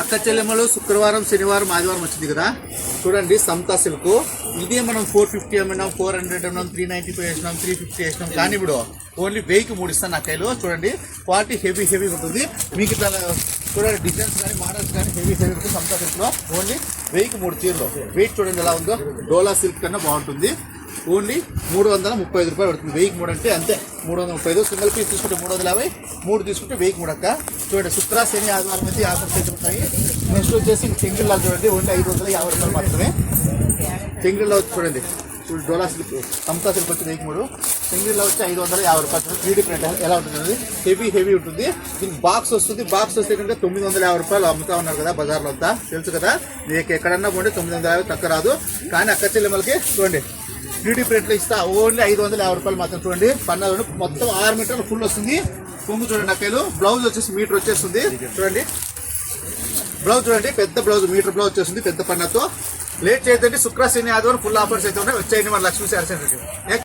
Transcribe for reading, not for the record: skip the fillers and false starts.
అక్క చెల్లెమ్మలు శుక్రవారం శనివారం ఆదివారం వచ్చింది కదా చూడండి. సమతా సిల్క్ ఇదే మనం 450 అమ్మినాం, 400 అమ్మినాం, 395 వేసినాం, 350 వేసినాం. కానీ ఇప్పుడు ఓన్లీ 1000కి 3 ఇస్తాను అక్కలు. చూడండి క్వాలిటీ హెవీ ఉంటుంది. మీకు ఇట్లా చూడండి డిజైన్స్ కానీ మోడల్స్ కానీ హెవీ ఉంటుంది. సమతా సిల్క్లో ఓన్లీ 1000కి 3 చీరలు. వెయిట్ చూడండి ఎలా ఉందో. డోలా సిల్క్ కన్నా బాగుంటుంది. ఓన్లీ 335 రూపాయలు పడుతుంది. 1000కి 3 అంటే అంతే 335. సింగిల్ పీస్ తీసుకుంటే 350, 3 తీసుకుంటే 1000కి 3 అక్క. చూడండి శుక్ర శని ఆదివారం అయితే ఆఫర్స్ అయితే ఉంటాయి. నెక్స్ట్ వచ్చేసి చెంగిల్లా చూడండి ఓన్లీ 550 రూపాయలు మాత్రమే. చెంగిల్లా వచ్చి చూడండి డోలా సిల్క్ సమతా సిల్క్ వచ్చి 1000కి 3, చెంగిల్లా వచ్చి 550 రూపాయలు. 3D ప్రింట్ ఎలా ఉంటుంది, హెవీ ఉంటుంది. దీనికి బాక్స్ వస్తుంది. బాక్స్ వస్తే కంటే 950 రూపాయలు అమ్ముతా ఉన్నారు కదా బజార్లో అంతా తెలుసు కదా. మీకు ఎక్కడన్నా పోండి 950 తక్కువ రాదు. కానీ అక్క చెల్లెమ్మలకి చూడండి 3D ప్రింట్లు ఇస్తా ఓన్లీ 550 రూపాయలు మాత్రం. చూడండి పన్నాలు మొత్తం 6 మీటర్లు ఫుల్ వస్తుంది. కొంగు చూడండి అక్కలు. బ్లౌజ్ వచ్చేసి మీటర్ వచ్చేస్తుంది. చూడండి బ్లౌజ్ చూడండి పెద్ద బ్లౌజ్, మీటర్ బ్లౌజ్ వచ్చేస్తుంది పెద్ద పన్నతో. లేట్ చేయదండి. శుక్ర శని ఆదివారం ఫుల్ ఆఫర్స్ అయితే ఉన్నాయి. వచ్చేయండి మన లక్ష్మీ శారీ సెంటర్కి.